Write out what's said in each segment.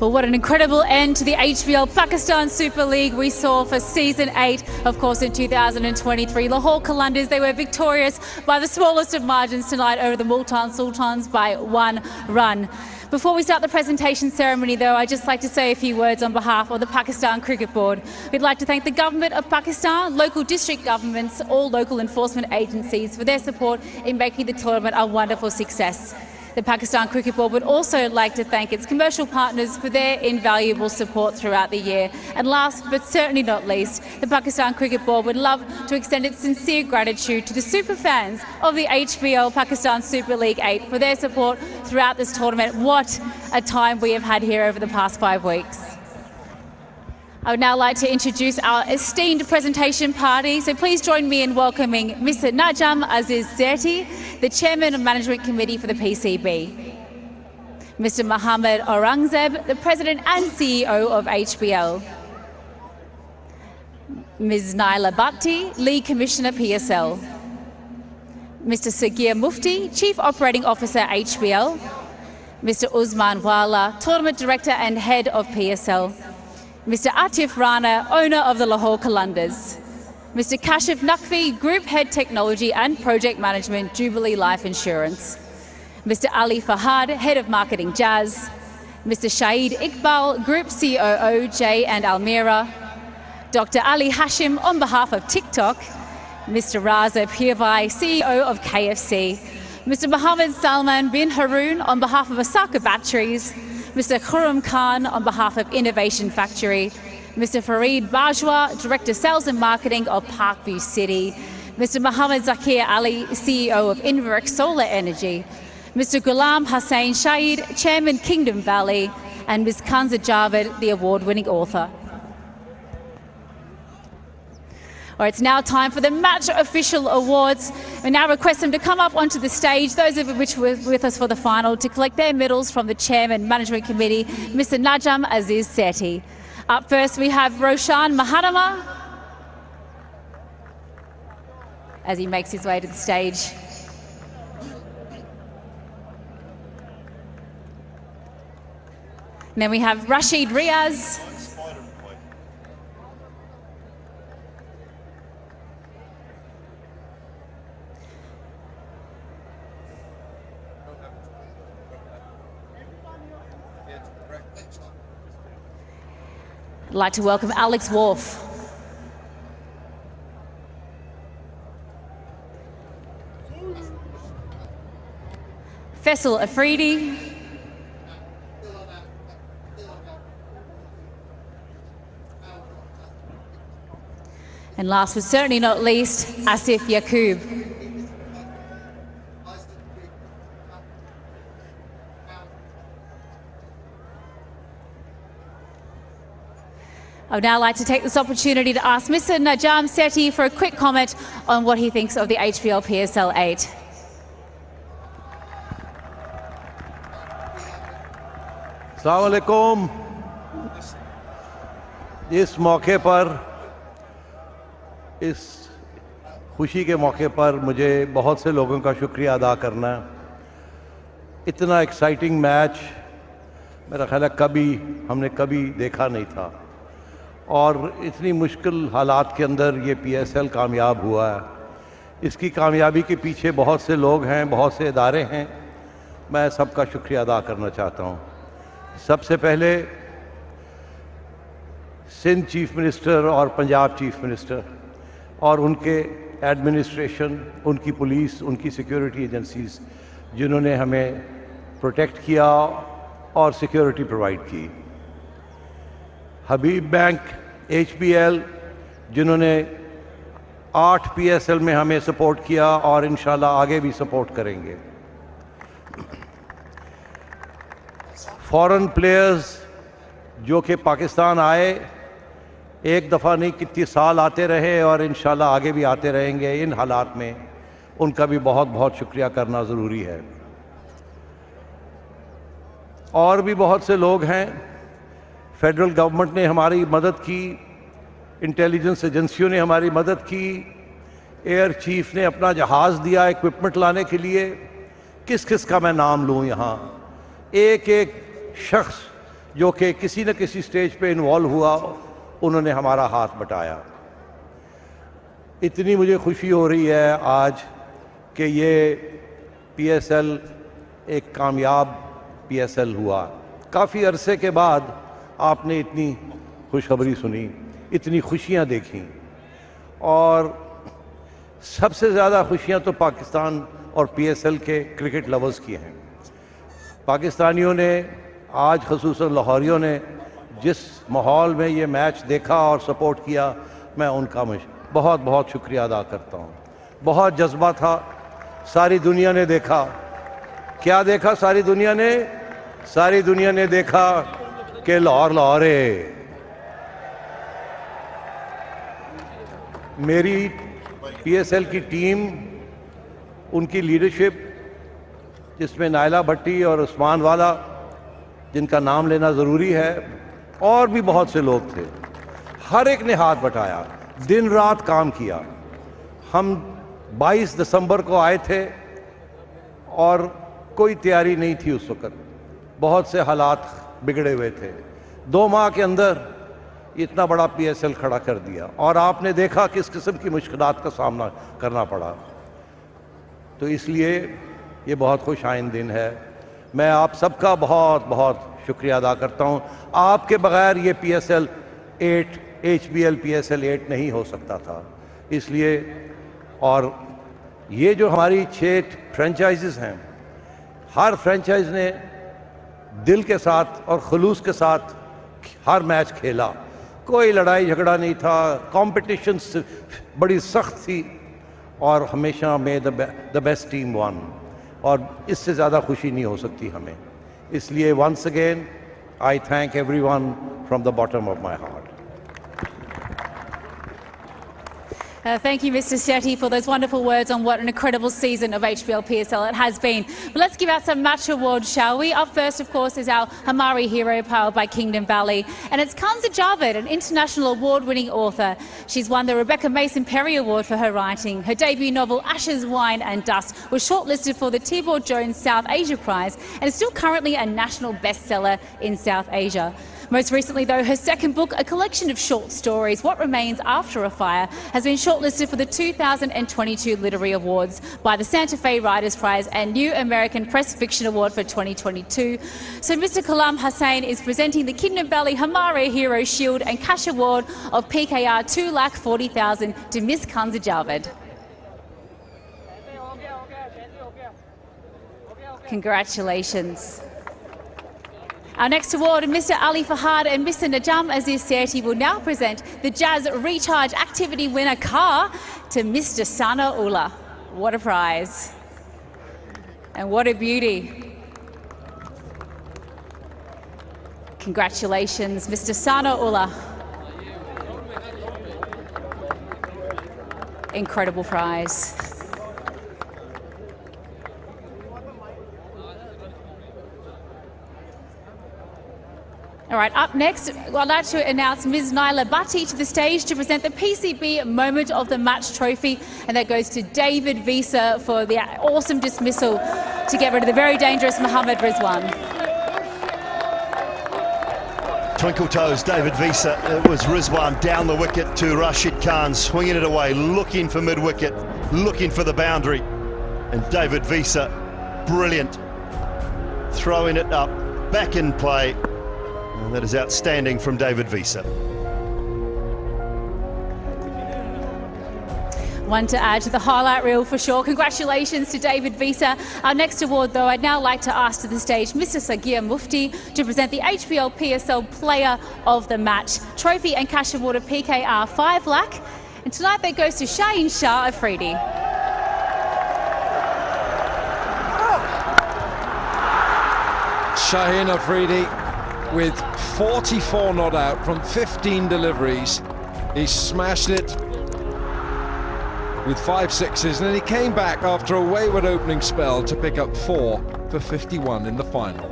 Well, what an incredible end to the HBL Pakistan Super League we saw for Season 8, of course, in 2023. Lahore Qalandars, they were victorious by the smallest of margins tonight over the Multan Sultans by 1 run. Before we start the presentation ceremony, though, I'd just like to say a few words on behalf of the Pakistan Cricket Board. We'd like to thank the Government of Pakistan, local district governments, all local enforcement agencies for their support in making the tournament a wonderful success. The Pakistan Cricket Board would also like to thank its commercial partners for their invaluable support throughout the year. And last but certainly not least, the Pakistan Cricket Board would love to extend its sincere gratitude to the super fans of the HBL Pakistan Super League 8 for their support throughout this tournament. What a time we have had here over the past 5 weeks. I would now like to introduce our esteemed presentation party. So please join me in welcoming Mr. Najam Aziz Zerti, the Chairman of Management Committee for the PCB. Mr. Mohammed Aurangzeb, the President and CEO of HBL. Ms. Naila Bhatti, Lead Commissioner PSL. Mr. Sagir Mufti, Chief Operating Officer HBL. Mr. Uzman Wala, Tournament Director and Head of PSL. Mr. Atif Rana, owner of the Lahore Qalandars. Mr. Kashif Naqvi, Group Head Technology and Project Management, Jubilee Life Insurance. Mr. Ali Fahad, Head of Marketing, Jazz. Mr. Shahid Iqbal, Group COO, J and Almira. Dr. Ali Hashim, on behalf of TikTok. Mr. Raza Pirvai, CEO of KFC. Mr. Mohammed Salman bin Haroon, on behalf of Osaka Batteries. Mr. Khurram Khan, on behalf of Innovation Factory. Mr. Fareed Bajwa, Director Sales and Marketing of Parkview City. Mr. Mohammed Zakir Ali, CEO of Inverex Solar Energy. Mr. Ghulam Hussain Shahid, Chairman Kingdom Valley. And Ms. Kanza Javed, the award-winning author. All right, it's now time for the Match Official Awards. We now request them to come up onto the stage, those of which were with us for the final, to collect their medals from the Chairman Management Committee, Mr. Najam Aziz Zerti. Up first, we have Roshan Mahanama, as he makes his way to the stage. And then we have Rashid Riaz. I'd like to welcome Alex Worf. Faisal Afridi. And last but certainly not least, Asif Yaqub. I would now like to take this opportunity to ask Mr. Najam Zerti for a quick comment on what he thinks of the HBL PSL 8. अस्सलाम वालेकुम। इस मौके पर, इस खुशी के मौके पर मुझे बहुत से लोगों का शुक्रिया अदा करना है। इतना एक्साइटिंग मैच मेरा ख्याल है हमने कभी देखा नहीं था, और इतनी मुश्किल हालात के अंदर ये PSL कामयाब हुआ है। इसकी कामयाबी के पीछे बहुत से लोग हैं, बहुत से इदारे हैं। मैं सबका शुक्रिया अदा करना चाहता हूँ। सबसे पहले सिंध चीफ मिनिस्टर और पंजाब चीफ मिनिस्टर और उनके एडमिनिस्ट्रेशन, उनकी पुलिस, उनकी सिक्योरिटी एजेंसीज, जिन्होंने हमें प्रोटेक्ट किया और सिक्योरिटी प्रोवाइड की। हबीब बैंक, HBL, जिन्होंने 8 PSL में हमें सपोर्ट किया और इंशाल्लाह आगे भी सपोर्ट करेंगे। फॉरेन प्लेयर्स जो कि पाकिस्तान आए, एक दफ़ा नहीं कितने साल आते रहे और इंशाल्लाह आगे भी आते रहेंगे। इन हालात में उनका भी बहुत बहुत शुक्रिया करना ज़रूरी है। और भी बहुत से लोग हैं। फेडरल गवर्नमेंट ने हमारी मदद की, इंटेलिजेंस एजेंसियों ने हमारी मदद की, एयर चीफ ने अपना जहाज़ दिया इक्विपमेंट लाने के लिए। किस किस का मैं नाम लूँ यहाँ? एक एक शख्स जो कि किसी न किसी स्टेज पे इन्वॉल्व हुआ, उन्होंने हमारा हाथ बटाया। इतनी मुझे खुशी हो रही है आज कि ये PSL एक कामयाब PSL हुआ। काफ़ी अरसे के बाद आपने इतनी खुशखबरी सुनी, इतनी खुशियाँ देखी, और सबसे ज़्यादा खुशियाँ तो पाकिस्तान और PSL के क्रिकेट लवर्स की हैं। पाकिस्तानियों ने आज, ख़ुसूसन लाहौरियों ने जिस माहौल में ये मैच देखा और सपोर्ट किया, मैं उनका बहुत बहुत शुक्रिया अदा करता हूँ। बहुत जज्बा था, सारी दुनिया ने देखा। क्या देखा सारी दुनिया ने? सारी दुनिया ने देखा कि लाहौर लाहौर है। मेरी PSL की टीम, उनकी लीडरशिप, जिसमें नायला भट्टी और उस्मान वाला, जिनका नाम लेना ज़रूरी है, और भी बहुत से लोग थे, हर एक ने हाथ बटाया, दिन रात काम किया। हम 22 दिसंबर को आए थे और कोई तैयारी नहीं थी उस वक़्त, बहुत से हालात बिगड़े हुए थे। 2 माह के अंदर इतना बड़ा PSL खड़ा कर दिया, और आपने देखा किस किस्म की मुश्किलात का सामना करना पड़ा। तो इसलिए ये बहुत खुश आइंद दिन है। मैं आप सबका बहुत बहुत शुक्रिया अदा करता हूँ। आपके बगैर ये PSL 8 HBL PSL 8 नहीं हो सकता था। इसलिए, और ये जो हमारी 6 फ्रेंचाइजेस हैं, हर फ्रेंचाइज ने दिल के साथ और खुलूस के साथ हर मैच खेला। कोई लड़ाई झगड़ा नहीं था, कंपटीशन बड़ी सख्त थी, और हमेशा में द बेस्ट टीम वन, और इससे ज़्यादा खुशी नहीं हो सकती हमें। इसलिए once again I thank everyone from the bottom of my heart. Thank you, Mr. Shetty, for those wonderful words on what an incredible season of HBL PSL it has been. But let's give out some match awards, shall we? Up first, of course, is our Hamari hero, powered by Kingdom Valley. And it's Kanza Javed, an international award-winning author. She's won the Rebecca Mason Perry Award for her writing. Her debut novel, Ashes, Wine and Dust, was shortlisted for the Tibor Jones South Asia Prize and is still currently a national bestseller in South Asia. Most recently, though, her second book, a collection of short stories, What Remains After a Fire, has been shortlisted for the 2022 Literary Awards by the Santa Fe Writers' Prize and New American Press Fiction Award for 2022. So Mr. Kalam Hussain is presenting the Kingdom Valley Hamare Hero Shield and Cash Award of PKR 2,40,000 to Miss Kanza Javed. Congratulations. Our next award, Mr. Ali Fahad and Mr. Najam Aziz Sethi will now present the Jazz Recharge Activity winner car to Mr. Sana Ullah. What a prize. And what a beauty. Congratulations, Mr. Sana Ullah. Incredible prize. All right, up next, I'd like to announce Ms. Naila Bhatti to the stage to present the PCB Moment of the Match trophy, and that goes to David Visa for the awesome dismissal to get rid of the very dangerous Mohammad Rizwan. Twinkle toes, David Visa. It was Rizwan down the wicket to Rashid Khan, swinging it away, looking for mid-wicket, looking for the boundary. And David Visa, brilliant, throwing it up, back in play. And that is outstanding from David Visa. One to add to the highlight reel for sure. Congratulations to David Visa. Our next award, though, I'd now like to ask to the stage Mr. Sagir Mufti to present the HBL PSL Player of the Match trophy and cash award of PKR 5 lakh. And tonight that goes to Shaheen Shah Afridi. Shaheen Afridi with 44 not out from 15 deliveries. He smashed it with 5 sixes, and then he came back after a wayward opening spell to pick up 4 for 51 in the final.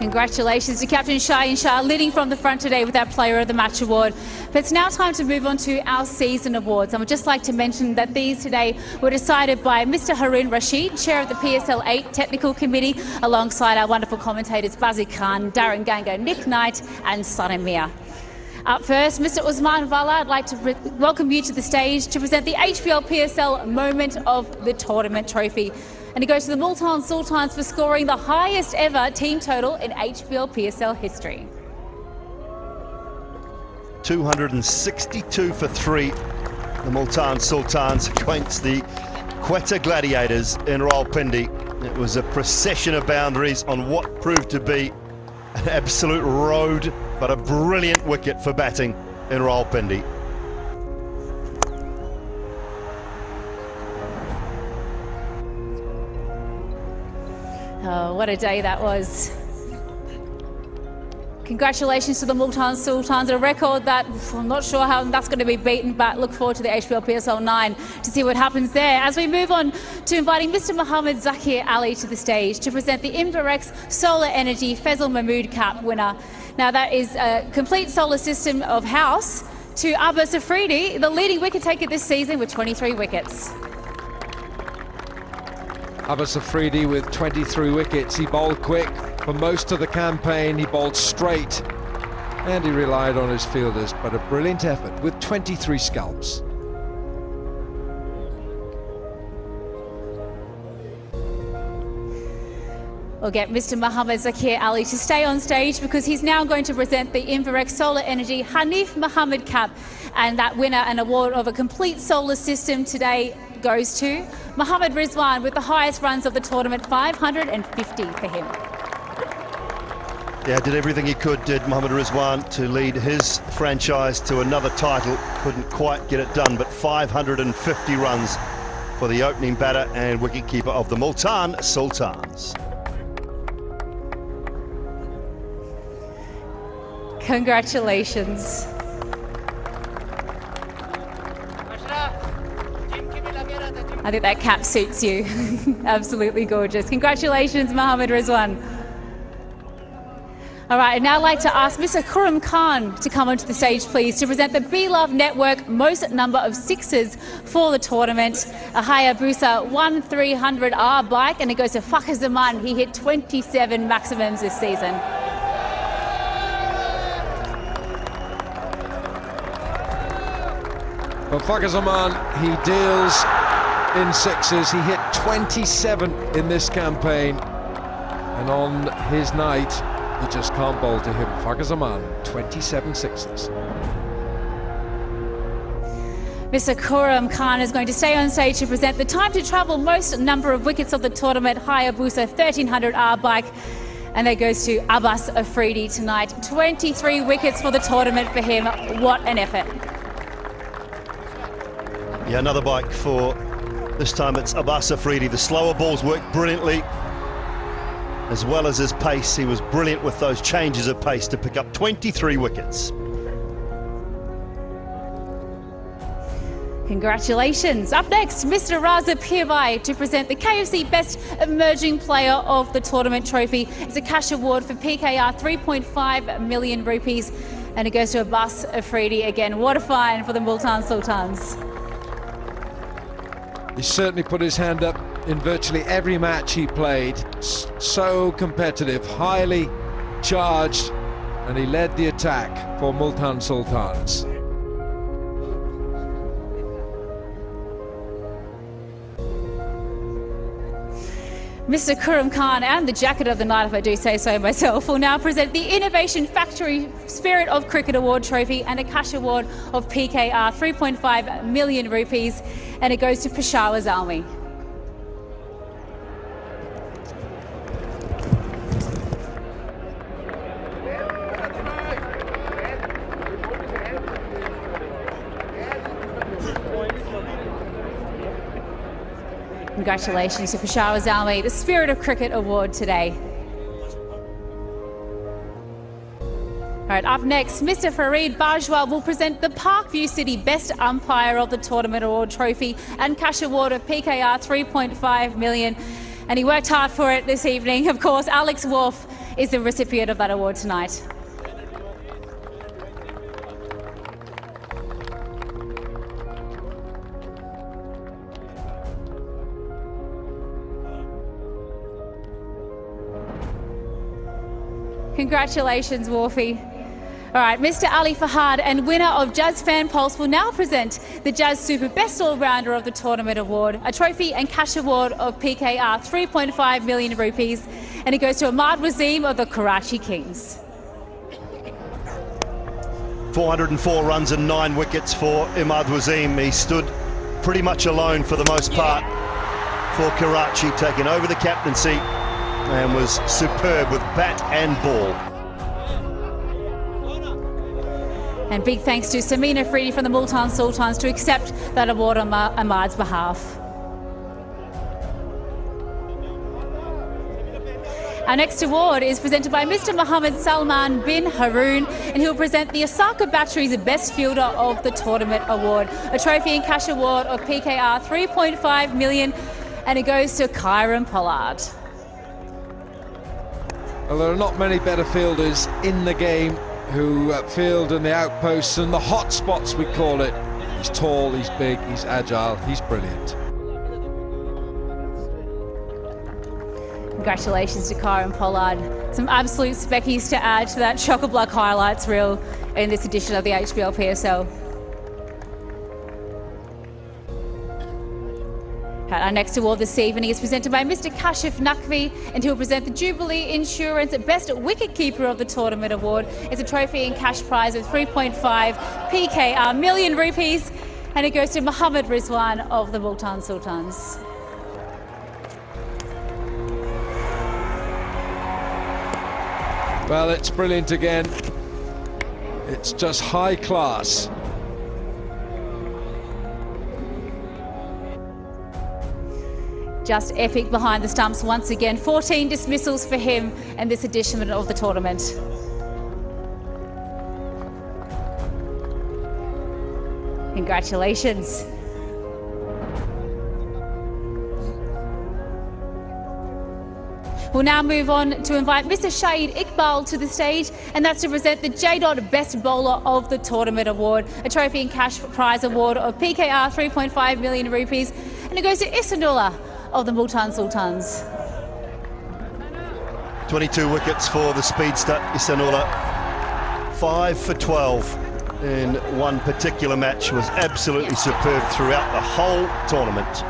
Congratulations to Captain Shaheen Shah, leading from the front today with our Player of the Match award. But it's now time to move on to our season awards. I would just like to mention that these today were decided by Mr. Harun Rashid, Chair of the PSL 8 Technical Committee, alongside our wonderful commentators Bazi Khan, Darren Ganga, Nick Knight and Sanem Mia. Up first, Mr. Usman Vala, I'd like to welcome you to the stage to present the HBL PSL Moment of the Tournament trophy. And it goes to the Multan Sultans for scoring the highest ever team total in HBL PSL history. 262 for 3, the Multan Sultans against the Quetta Gladiators in Rawalpindi. It was a procession of boundaries on what proved to be an absolute road, but a brilliant wicket for batting in Rawalpindi. Oh, what a day that was. Congratulations to the Multan Sultans, a record that I'm not sure how that's going to be beaten, but look forward to the HBL PSL 9 to see what happens there. As we move on to inviting Mr. Mohammed Zakir Ali to the stage to present the Inverex Solar Energy Faisal Mahmood Cup winner. Now that is a complete solar system of house to Abbas Afridi, the leading wicket taker this season with 23 wickets. Abbas Afridi with 23 wickets. He bowled quick for most of the campaign. He bowled straight and he relied on his fielders, but a brilliant effort with 23 scalps. We'll get Mr. Mohammed Zakir Ali to stay on stage because he's now going to present the Inverex Solar Energy Hanif Mohammed Cup, and that winner and award of a complete solar system today goes to Mohammed Rizwan with the highest runs of the tournament, 550 for him. Yeah, did everything he could, did Mohammed Rizwan, to lead his franchise to another title. Couldn't quite get it done, but 550 runs for the opening batter and wicketkeeper of the Multan Sultans. Congratulations. I think that cap suits you. Absolutely gorgeous. Congratulations, Mohammed Rizwan. All right, I'd now like to ask Mr. Khurram Khan to come onto the stage, please, to present the Be Love Network most number of sixes for the tournament. A Hayabusa 1300R bike, and it goes to Fakhar Zaman. He hit 27 maximums this season. Well, Fakhar Zaman, he deals in sixes. He hit 27 in this campaign, and on his night, you just can't bowl to him. Fakhar Zaman, 27 sixes. Mr. Khurram Khan is going to stay on stage to present the time to travel most number of wickets of the tournament, Hayabusa 1300R bike. And that goes to Abbas Afridi tonight. 23 wickets for the tournament for him. What an effort. Yeah, another bike for, this time it's Abbas Afridi. The slower balls worked brilliantly, as well as his pace. He was brilliant with those changes of pace to pick up 23 wickets. Congratulations. Up next, Mr. Raza Pirbai to present the KFC Best Emerging Player of the Tournament trophy. It's a cash award for PKR, 3.5 million rupees, and it goes to Abbas Afridi again. What a find for the Multan Sultans. He certainly put his hand up in virtually every match he played. So competitive, highly charged, and he led the attack for Multan Sultans. Mr. Khurram Khan and the jacket of the night, if I do say so myself, will now present the Innovation Factory Spirit of Cricket Award trophy and a cash award of PKR, 3.5 million rupees, and it goes to Peshawar Zalmi. Congratulations to Peshawar Zalmi, the Spirit of Cricket Award today. All right, up next, Mr. Fareed Bajwa will present the Parkview City Best Umpire of the Tournament Award trophy and cash award of PKR 3.5 million. And he worked hard for it this evening. Of course, Alex Wolf is the recipient of that award tonight. Congratulations, Wharfie. All right, Mr. Ali Fahad and winner of Jazz Fan Pulse will now present the Jazz Super Best All-Rounder of the Tournament Award, a trophy and cash award of PKR 3.5 million rupees, and it goes to Ahmad Waseem of the Karachi Kings. 404 runs and 9 wickets for Ahmad Waseem. He stood pretty much alone for the most part for Karachi, taking over the captaincy and was superb with bat and ball. And big thanks to Samina Afridi from the Multan Sultans to accept that award on Ahmad's behalf. Our next award is presented by Mr. Mohammed Salman bin Haroon, and he'll present the Osaka Battery's Best Fielder of the Tournament Award, a trophy and cash award of PKR 3.5 million, and it goes to Kieran Pollard. Well, there are not many better fielders in the game who field in the outposts and the hot spots, we call it. He's tall, he's big, he's agile, he's brilliant. Congratulations to Kieran Pollard. Some absolute speckies to add to that chock-a-block highlights reel in this edition of the HBL PSL. Our next award this evening is presented by Mr. Kashif Naqvi, and he'll present the Jubilee Insurance Best Wicketkeeper of the Tournament Award. It's a trophy and cash prize of 3.5 PKR million rupees, and it goes to Mohammed Rizwan of the Multan Sultans. Well, it's brilliant again. It's just high class. Just epic behind the stumps once again. 14 dismissals for him in this edition of the tournament. Congratulations. We'll now move on to invite Mr. Shahid Iqbal to the stage, and that's to present the J. Best Bowler of the Tournament Award, a trophy and cash prize award of PKR 3.5 million rupees, and it goes to Isanullah of the Multan Sultans. 22 wickets for the speedster Isanullah. 5 for 12 in one particular match. Was absolutely superb throughout the whole tournament.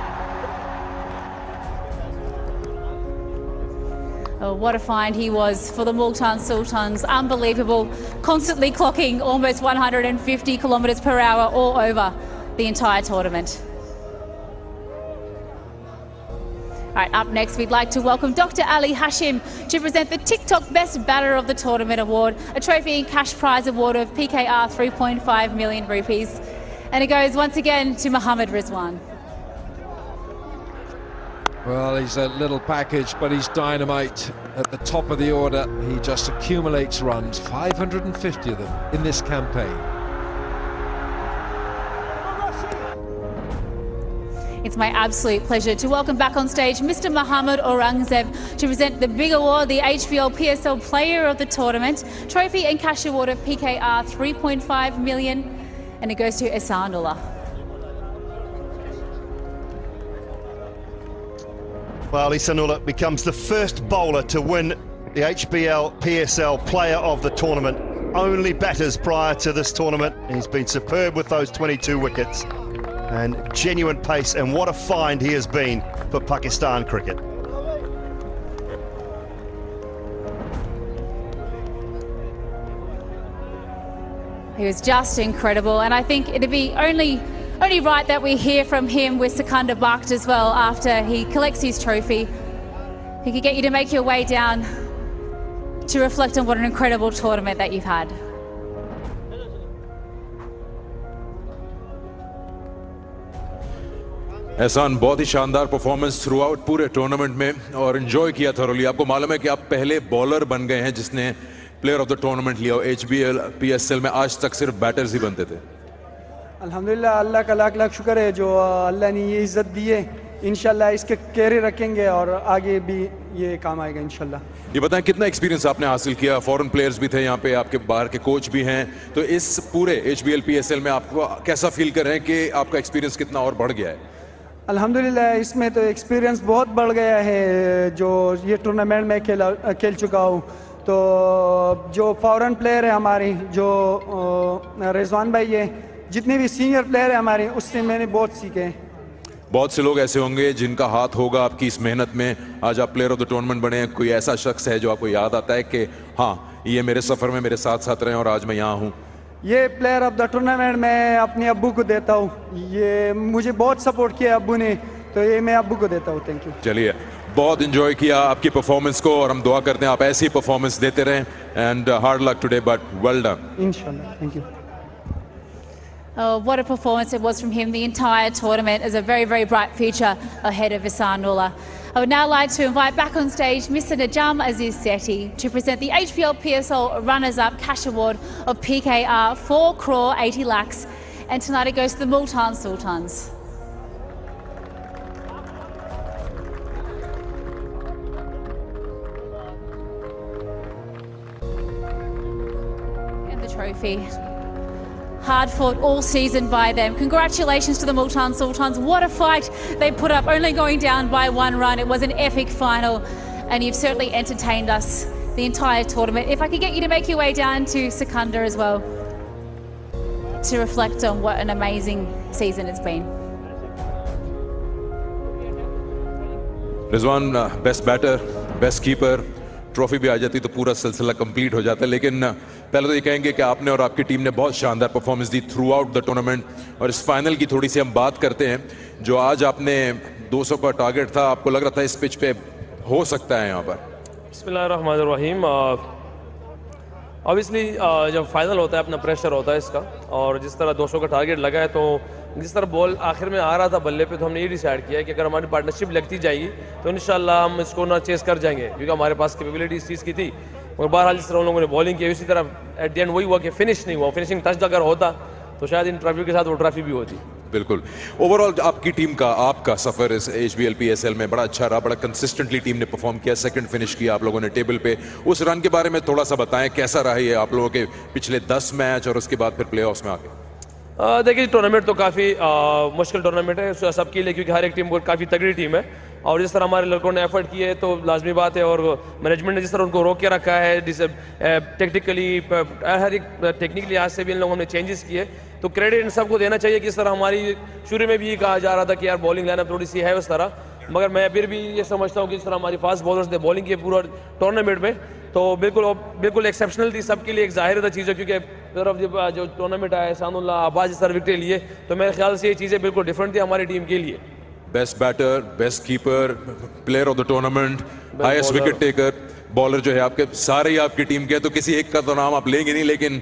Oh, what a find he was for the Multan Sultans. Unbelievable. Constantly clocking almost 150 kilometres per hour all over the entire tournament. All right, up next, we'd like to welcome Dr. Ali Hashim to present the TikTok Best Batter of the Tournament Award, a trophy and cash prize award of PKR 3.5 million rupees. And it goes once again to Mohammed Rizwan. Well, he's a little package, but he's dynamite at the top of the order. He just accumulates runs, 550 of them in this campaign. It's my absolute pleasure to welcome back on stage Mr. Mohammad Aurangzeb to present the big award, the HBL PSL Player of the Tournament, trophy and cash award of PKR 3.5 million, and it goes to Isanullah. Well, Isanullah becomes the first bowler to win the HBL PSL Player of the Tournament. Only batters prior to this tournament. He's been superb with those 22 wickets. And genuine pace, and what a find he has been for Pakistan cricket. He was just incredible, and I think it'd be only right that we hear from him with Sikandar Bakht as well after he collects his trophy. He could get you to make your way down to reflect on what an incredible tournament that you've had. एहसान बहुत ही शानदार performance through out पूरे tournament में और enjoy किया thoroughly. आपको मालूम है कि आप पहले बॉलर बन गए हैं जिसने प्लेयर ऑफ द टूर्नामेंट लिया। HBL PSL में आज तक सिर्फ बैटर्स ही बनते थे। अल्हम्दुलिल्लाह, अल्लाह का लाख लाख शुक्र है जो अल्लाह ने ये इज़्ज़त दी है। इंशाल्लाह इसके कैरियर रखेंगे और आगे भी ये काम आएगा इंशाल्लाह। ये बताएं कितना एक्सपीरियंस आपने हासिल किया, फॉरेन प्लेयर्स भी थे यहाँ पे, आपके बाहर के कोच भी हैं, तो इस पूरे HBL PSL में आपको कैसा फील कर रहे हैं कि आपका एक्सपीरियंस कितना और बढ़ गया है? अल्हम्दुलिल्लाह इसमें तो एक्सपीरियंस बहुत बढ़ गया है, जो ये टूर्नामेंट में खेल चुका हूँ। तो जो फॉरेन प्लेयर है हमारी, जो रिजवान भाई है, जितने भी सीनियर प्लेयर है हमारे, उससे मैंने बहुत सीखे हैं। बहुत से लोग ऐसे होंगे जिनका हाथ होगा आपकी इस मेहनत में, आज आप प्लेयर ऑफ द टूर्नामेंट बने हैं। कोई ऐसा शख्स है जो आपको याद आता है कि हाँ ये मेरे सफ़र में मेरे साथ साथ रहे और आज मैं यहाँ हूँ? ये प्लेयर ऑफ द टूर्नामेंट मैं अपने अब्बू को देता हूँ, ये मुझे बहुत सपोर्ट किया अब्बू ने, तो ये मैं अब्बू को देता हूँ। Thank you. चलिए, बहुत इंजॉय किया आपकी परफॉर्मेंस को और हम दुआ करते हैं आप ऐसी परफॉर्मेंस देते रहें and hard luck today, but well done. इंशाल्लाह। Thank you. What a performance it was from him. The entire tournament is a very, very bright future ahead of Ihsanullah. I would now like to invite back on stage Mr. Najam Aziz Sethi to present the HBL PSL Runners-Up Cash Award of PKR 4 crore 80 lakhs. And tonight it goes to the Multan Sultans. And the trophy. Hard fought all season by them. Congratulations to the Multan Sultans. What a fight they put up, only going down by 1 run. It was an epic final and you've certainly entertained us the entire tournament. If I could get you to make your way down to Sikandar as well to reflect on what an amazing season it's been. Rizwan, best batter, best keeper, trophy भी आ जाती तो पूरा सिलसिला complete हो जाता है। लेकिन पहले तो ये कहेंगे कि आपने और आपकी टीम ने बहुत शानदार performance the through out the tournament, और इस फाइनल की थोड़ी सी हम बात करते हैं। जो आज आपने 200 का टारगेट था, आपको लग रहा था इस पिच पे हो सकता है यहाँ पर? बिस्मिल्लाहिर्रहमानिर्रहीम। ऑब्वियसली जब फाइनल होता है अपना प्रेशर होता है इसका, और जिस तरह 200 का टारगेट लगा है, तो जिस तरह बॉल आखिर में आ रहा था बल्ले पे, तो हमने ये डिसाइड किया है कि अगर हमारी पार्टनरशिप लगती जाएगी तो इंशाल्लाह हम इसको ना चेस कर जाएंगे, क्योंकि हमारे पास कैपेबिलिटी इस चीज़ की थी। और बहरहाल जिस तरह उन लोगों ने बॉलिंग की, उसी तरह एट द एंड वही हुआ कि फिनिश नहीं हुआ। फिनिशिंग टच अगर होता तो शायद इन ट्रॉफी के साथ वो ट्रॉफी भी होती। बिल्कुल। ओवरऑल आपकी टीम का, आपका सफर इस HBL PSL में बड़ा अच्छा रहा, बड़ा कंसिस्टेंटली टीम ने परफॉर्म किया, सेकंड फिनिश किया आप लोगों ने टेबल पे। उस रन के बारे में थोड़ा सा बताएं, कैसा रहा ये आप लोगों के पिछले 10 मैच और उसके बाद फिर प्लेऑफ्स में आके? देखिए, टूर्नामेंट तो काफ़ी मुश्किल टूर्नामेंट है सबके लिए, क्योंकि हर एक टीम को काफ़ी तगड़ी टीम है, और जिस तरह हमारे लड़कों ने एफर्ट किए तो लाजमी बात है, और मैनेजमेंट ने जिस तरह उनको रोक के रखा है, टेक्निकली हर एक टेक्निकल लिहाज से भी इन लोगों ने चेंजेस किए, तो क्रेडिट इन सबको देना चाहिए कि इस तरह हमारी शुरू में भी कहा जा रहा था कि यार बॉलिंग लाइनअप थोड़ी सी है उस तरह, मगर मैं फिर भी ये समझता हूँ कि जिस तरह हमारी फास्ट बॉलर्स ने बॉलिंग की पूरा टूर्नामेंट में, तो बिल्कुल एक्सेप्शनल थी सबके लिए, एक जाहिर चीज़ है, क्योंकि तरफ जो टूर्नामेंट आया ihsanullah आबाज इस तरह विकेट लिए, तो मेरे ख्याल से ये चीज़ें बिल्कुल डिफरेंट थी हमारी टीम के लिए। Best batter, best keeper, player of the tournament, highest wicket taker, bowler जो है आपके सारे ही आपकी टीम के, तो किसी एक का तो नाम आप लेंगे नहीं, लेकिन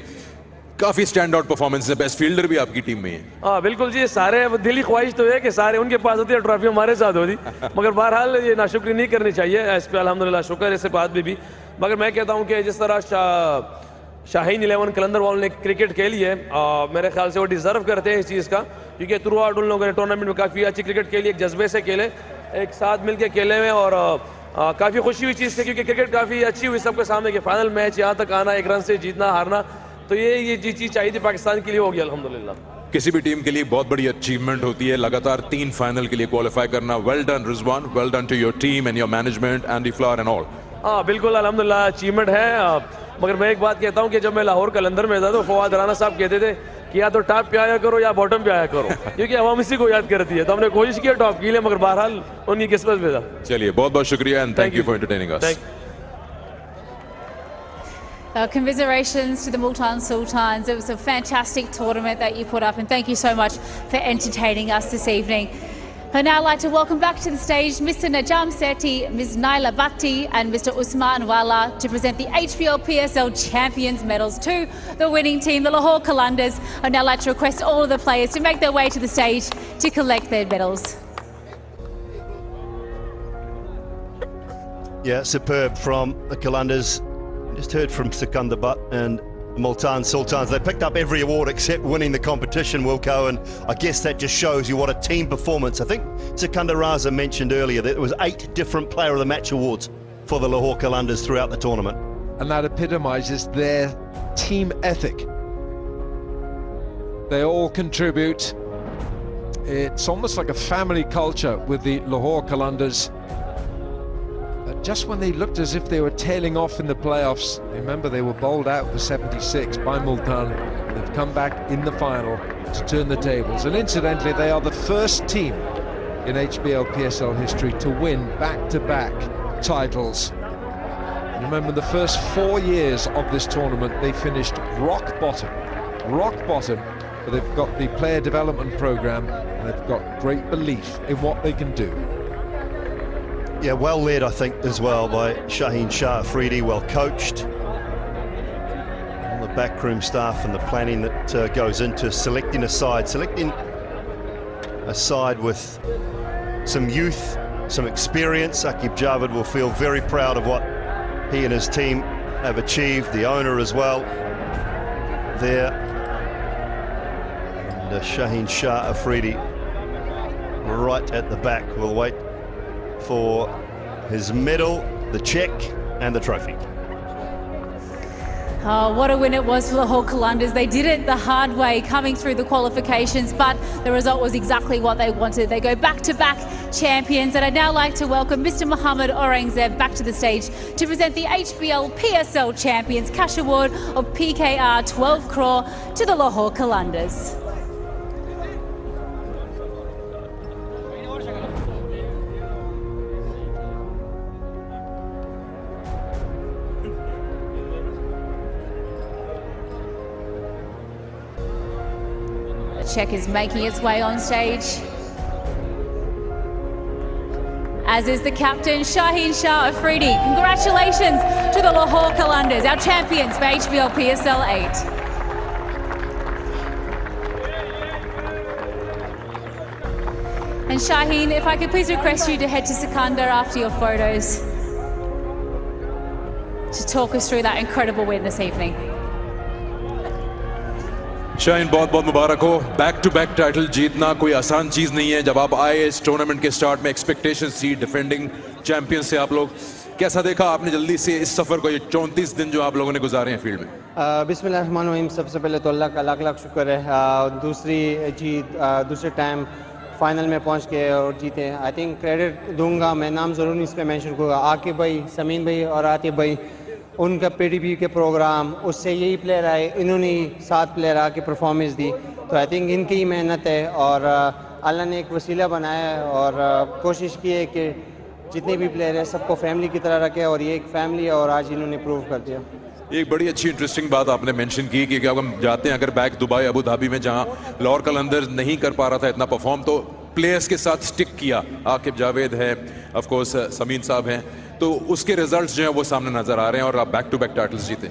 काफी स्टैंड आउट परफॉर्मेंस है। बेस्ट फील्डर भी आपकी टीम में है। हाँ बिल्कुल जी, सारे दिली ख्वाहिश तो है कि सारे उनके पास होती है, ट्रॉफी हमारे साथ होती, मगर बहरहाल ये नाशुक्री नहीं करनी चाहिए, इस पर अल्हम्दुलिल्लाह शुक्र है, इससे बात भी। मगर मैं कहता हूँ कि जिस तरह शाहीन 11 कलंदर वालों ने क्रिकेट खेली है, मेरे ख्याल से वो डिज़र्व करते हैं इस चीज़ का, क्योंकि थ्रू आउट उन लोगों ने टूर्नामेंट में काफ़ी अच्छी क्रिकेट खेली, एक जज्बे से खेले, एक साथ मिल के खेले हुए, और काफ़ी खुशी हुई चीज़ थी, क्योंकि क्रिकेट काफ़ी अच्छी हुई सबके सामने कि फाइनल मैच यहाँ तक आना, एक रन से जीतना हारना, तो ये चीज़ चाहिए थी, पाकिस्तान के लिए हो गया अल्हम्दुलिल्लाह। किसी भी टीम के लिए बहुत बड़ी अचीवमेंट होती है लगातार 3 फाइनल के लिए क्वालिफाई करना। Well done Rizwan, well done to your team and your management, Andy Flower and all. हाँ बिल्कुल अल्हम्दुलिल्लाह अचीवमेंट है, मगर मैं एक बात कहता हूँ कि जब मैं लाहौर कलंदर में था तो फवाद राना साहब कहते थे कि या तो टॉप पे आया करो या बॉटम पे आया करो, क्योंकि अवाम इसी को याद करती है, तो हमने कोशिश की टॉप के लिए, मगर बहरहाल उनकी किस्मत में था। चलिए, बहुत बहुत शुक्रिया and thank you for entertaining us. Commiserations to the Multan Sultans. It was a fantastic tournament that you put up, and thank you so much for entertaining us this evening. I'd now like to welcome back to the stage Mr. Najam Sethi, Ms. Naila Bhatti and Mr. Usman Wala to present the HBL PSL Champions medals to the winning team, the Lahore Qalandars. I'd now like to request all of the players to make their way to the stage to collect their medals. Yeah, superb from the Qalandars. Just heard from Sikandar Butt, and Multan Sultans. They picked up every award except winning the competition, Wilco, and I guess that just shows you what a team performance. I think Sikandar Raza mentioned earlier that there was 8 different Player of the Match awards for the Lahore Qalandars throughout the tournament. And that epitomises their team ethic. They all contribute. It's almost like a family culture with the Lahore Qalandars. Just when they looked as if they were tailing off in the playoffs, remember they were bowled out for 76 by Multan. They've come back in the final to turn the tables. And incidentally, they are the first team in HBL PSL history to win back-to-back titles. Remember, the first 4 years of this tournament, they finished rock bottom, but they've got the player development program and they've got great belief in what they can do. Yeah, well led, I think, as well by Shaheen Shah Afridi, well coached. All the backroom staff and the planning that goes into selecting a side with some youth, some experience. Aqib Javed will feel very proud of what he and his team have achieved, the owner as well there. And Shaheen Shah Afridi right at the back will wait for his medal, the check and the trophy. Oh, what a win it was for Lahore Qalandars. They did it the hard way, coming through the qualifications, but the result was exactly what they wanted. They go back-to-back champions, and I'd now like to welcome Mr. Mohammad Aurangzeb back to the stage to present the HBL PSL Champions Cash Award of PKR 12 crore to the Lahore Qalandars. Check is making its way on stage, as is the captain, Shaheen Shah Afridi. Congratulations to the Lahore Qalandars, our champions for HBL PSL 8. And Shaheen, if I could please request you to head to Sikandar after your photos to talk us through that incredible win this evening. Shaheen बहुत बहुत मुबारक हो। Back to back title जीतना कोई आसान चीज़ नहीं है। जब आप आए इस टूर्नामेंट के स्टार्ट में एक्सपेक्टेशंस थी, डिफेंडिंग चैंपियन से आप लोग, कैसा देखा आपने जल्दी से इस सफ़र को, ये 34 दिन जो आप लोगों ने गुजारे हैं फील्ड में? बिस्मिल्लाहिर्रहमानिर्रहीम, सबसे पहले तो अल्लाह का लाख लाख शुक्र है। दूसरी जीत, दूसरे टाइम फाइनल में पहुंच के और जीते। आई थिंक क्रेडिट दूंगा, मैं नाम ज़रूर इस पर मैंशन करूँगा, आकिब भाई, समीन भाई और आतिफ भाई। उनका पीडीपी के प्रोग्राम, उससे यही प्लेयर आए, इन्होंने 7 प्लेयर आके परफॉर्मेंस दी, तो आई थिंक इनकी ही मेहनत है और अल्लाह ने एक वसीला बनाया है और कोशिश की है कि जितने भी प्लेयर है सबको फैमिली की तरह रखे और ये एक फैमिली है और आज इन्होंने प्रूव कर दिया। एक बड़ी अच्छी इंटरेस्टिंग बात आपने मेंशन की कि अब हम जाते हैं अगर बैक दुबई अबू धाबी में, जहां लाहौर कलंदर्स नहीं कर पा रहा था इतना परफॉर्म, तो प्लेयर्स के साथ स्टिक किया। आकिब जावेद है, ऑफ कोर्स समीन साहब हैं, तो उसके रिजल्ट्स जो हैं वो सामने नजर आ रहे हैं और आप बैक टू बैक टाइटल्स जीते।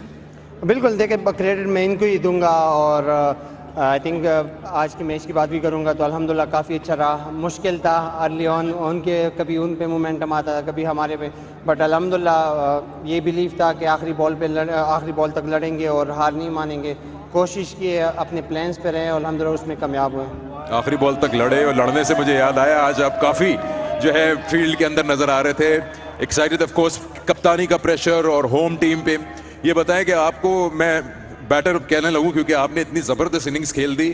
बिल्कुल, देखिए क्रेडिट मैं इनको ही दूंगा और आई थिंक आज के मैच की बात भी करूंगा तो अल्हम्दुलिल्लाह काफ़ी अच्छा रहा। मुश्किल था अर्ली ऑन, उनके कभी उन पे मोमेंटम आता था, कभी हमारे पे, बट अल्हम्दुलिल्लाह ये बिलीव था कि आखिरी बॉल तक लड़ेंगे और हार नहीं मानेंगे। कोशिश की, अपने प्लान्स पे रहे और अल्हम्दुलिल्लाह उसमें कामयाब हुए। आखिरी बॉल तक लड़े और लड़ने से मुझे याद आया आज आप काफ़ी जो है फील्ड के अंदर नज़र आ रहे थे, एक्साइटेड ऑफ कोर्स, कप्तानी का प्रेशर और होम टीम पे। ये बताएं कि आपको मैं बैटर कहने लगूं क्योंकि आपने इतनी ज़बरदस्त इनिंग्स खेल दी,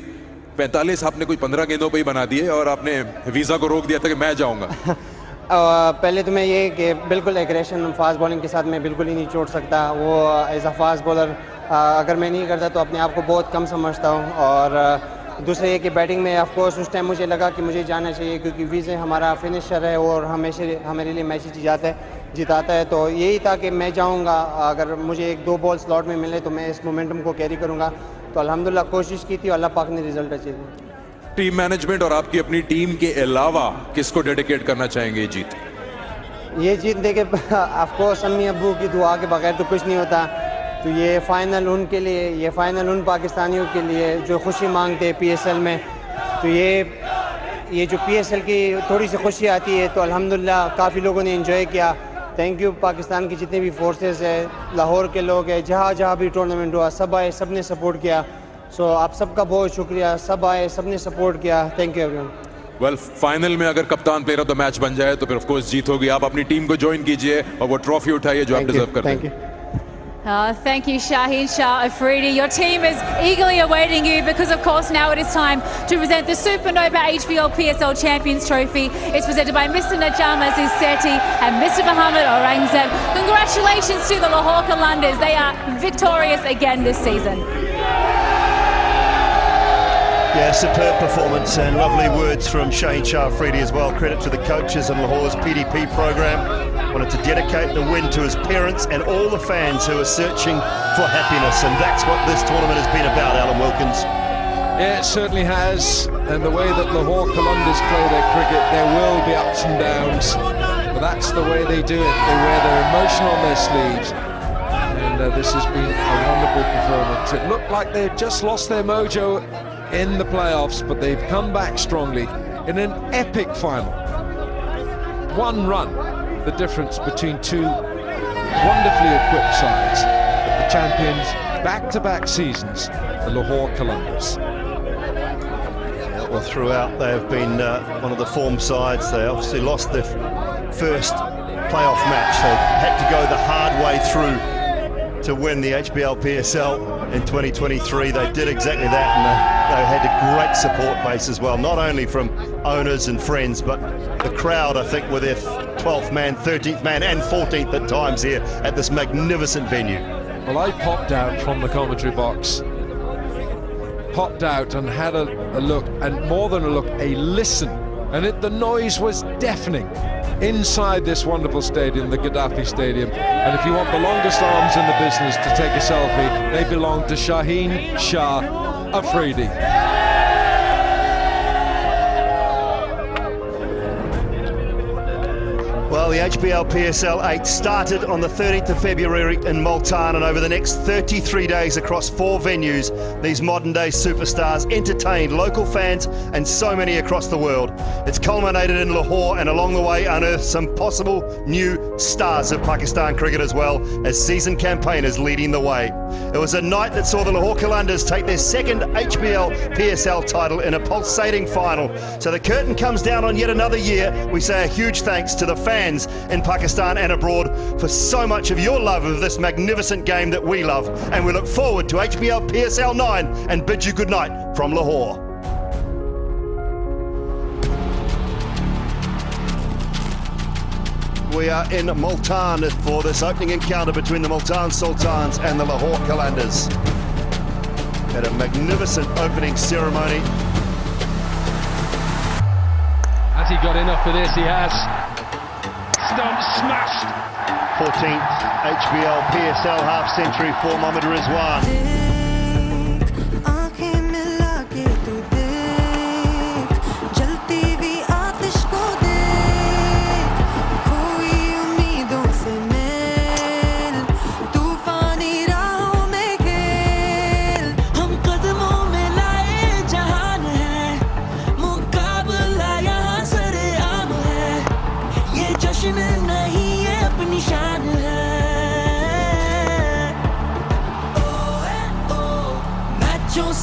45 आपने कोई 15 गेंदों पे ही बना दिए और आपने वीज़ा को रोक दिया था कि मैं जाऊंगा। पहले तो मैं ये कि बिल्कुल एग्रेशन फास्ट बॉलिंग के साथ मैं बिल्कुल ही नहीं छोड़ सकता। वो एज अ फास्ट बॉलर अगर मैं नहीं करता तो अपने आप को बहुत कम समझता हूँ। और दूसरा ये कि बैटिंग में ऑफ कोर्स उस टाइम मुझे लगा कि मुझे जाना चाहिए क्योंकि विजय हमारा फिनिशर है और हमेशा हमारे लिए मैच जिताता है, तो यही था कि मैं जाऊंगा, अगर मुझे 1-2 बॉल स्लॉट में मिले तो मैं इस मोमेंटम को कैरी करूंगा। तो अल्हम्दुलिल्लाह कोशिश की थी, अल्लाह पाक ने रिजल्ट अचीव किया। टीम मैनेजमेंट और आपकी अपनी टीम के अलावा किसको डेडिकेट करना चाहेंगे ये जीत? देखे ऑफ कोर्स अम्मी अब्बू की दुआ के बगैर तो कुछ नहीं होता। तो ये फ़ाइनल उनके लिए, ये फ़ाइनल उन पाकिस्तानियों के लिए जो खुशी मांगते PSL में। तो ये जो PSL की थोड़ी सी खुशी आती है तो अल्हम्दुलिल्लाह काफ़ी लोगों ने एंजॉय किया। थैंक यू पाकिस्तान की जितनी भी फोर्सेस है, लाहौर के लोग हैं, जहाँ जहाँ भी टूर्नामेंट हुआ सब आए, सब ने सपोर्ट किया। सो आप सबका बहुत शुक्रिया, सब आए, सब ने सपोर्ट किया। Thank you everyone. Well, final में अगर कप्तान प्लेयर ऑफ द मैच बन जाए तो फिर ऑफ कोर्स जीत होगी। आप अपनी टीम को ज्वाइन कीजिए और वो ट्रॉफी उठाइए जो आप डिजर्व करते हैं। Thank you, Shaheen Shah Afridi. Your team is eagerly awaiting you because, of course, now it is time to present the Supernova HBL PSL Champions Trophy. It's presented by Mr. Najam Aziz Sethi and Mr. Mohammed Aurangzeb. Congratulations to the Lahore Qalandars. They are victorious again this season. Yeah, superb performance and lovely words from Shaheen Shah Afridi as well. Credit to the coaches and Lahore's PDP program. Wanted to dedicate the win to his parents and all the fans who are searching for happiness, and that's what this tournament has been about, Alan Wilkins. Yeah, it certainly has, and the way that Lahore Qalandars play their cricket, there will be ups and downs, but that's the way they do it. They wear their emotion on their sleeves, and this has been a wonderful performance. It looked like they've just lost their mojo in the playoffs, but they've come back strongly in an epic final. One run, the difference between two wonderfully equipped sides, the champions back-to-back seasons, the Lahore Qalandars. Well, throughout they have been one of the form sides. They obviously lost their first playoff match. They had to go the hard way through to win the HBL PSL in 2023. They did exactly that, and they had a great support base as well, not only from owners and friends, but the crowd, I think, were their 12th man, 13th man and 14th at times here at this magnificent venue. Well, I popped out from the commentary box, popped out and had a look, and more than a look, a listen, and the noise was deafening inside this wonderful stadium, the Gaddafi Stadium. And if you want the longest arms in the business to take a selfie, they belong to Shaheen Shah Afridi. Well, the HBL PSL 8 started on the 13th of February in Multan, and over the next 33 days across 4 venues, these modern-day superstars entertained local fans and so many across the world. It's culminated in Lahore, and along the way unearthed some possible new stars of Pakistan cricket as well, as seasoned campaigners leading the way. It was a night that saw the Lahore Qalandars take their second HBL PSL title in a pulsating final. So the curtain comes down on yet another year. We say a huge thanks to the fans in Pakistan and abroad for so much of your love of this magnificent game that we love, and we look forward to HBL PSL 9 and bid you good night from Lahore. We are in Multan for this opening encounter between the Multan Sultans and the Lahore Qalandars. Had a magnificent opening ceremony. Has he got enough for this? He has. Stump smashed. 14th HBL PSL half century for Mohammad Rizwan.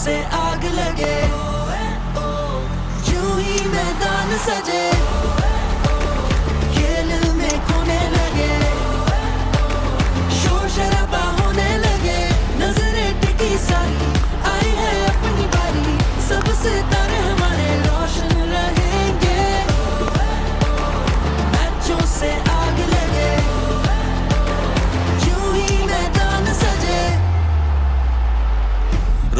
से आग लगे यूं ही मैदान सजे खेल में खोने लगे शोर शराबा होने लगे नजरें टिकी सारी आई है अपनी बारी सब सितारे हमारे रोशन रहेंगे मैचों से आग लगे यूं ही मैदान सजे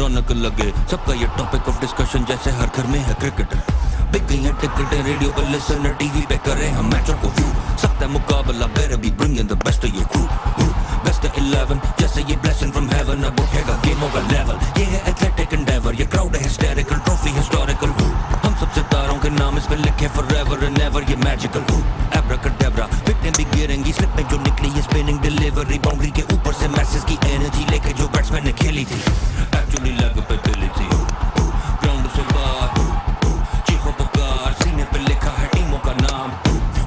रौनक लगे सबका ये टॉपिक ऑफ डिस्कशन जैसे हर घर में है क्रिकेटर बिक गई है टिकटें रेडियो पर लिसनर टीवी पे करें हम मैचों को व्यू सख्त है मुकाबला better be bringing the best of your crew best of 11 जैसे ये blessing from heaven अब उठेगा गेमों का लेवल ये है एथलेटिक एंडेवर ये क्राउड है हिस्टेरिकल ट्रॉफी हिस्टोरिकल हम सब सितारों के नाम इस पे लिखे forever and ever ये मैजिकल abracadabra विकेटें भी गिरेंगी स्लिप में जो निकली ये स्पिनिंग डिलीवरी बाउंड्री के ऊपर से मैसेज की एनर्जी लेके जो बैट्समैन ने खेली थी एक्चुअली लग पे दिली थी ग्राउंड से बाहर चीखों पुकार सीने पे लिखा है टीमों का नाम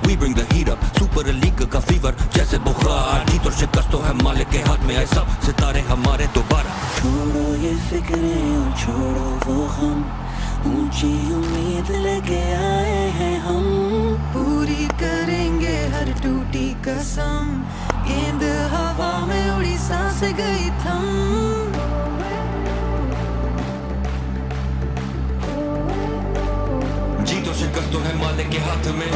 we bring the heat up super league का फीवर हमारे दोबारा। छोड़ो ये फिक्रें और छोड़ो वो गम, ऊंची उम्मीद लेके आए हैं हम, पूरी करेंगे हर टूटी कसम, गेंद हवा में उड़ी सांसें गई थम। जीतो शिकस्त तो है मालिक के हाथ में,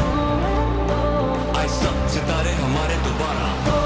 आए सब सितारे हमारे दोबारा।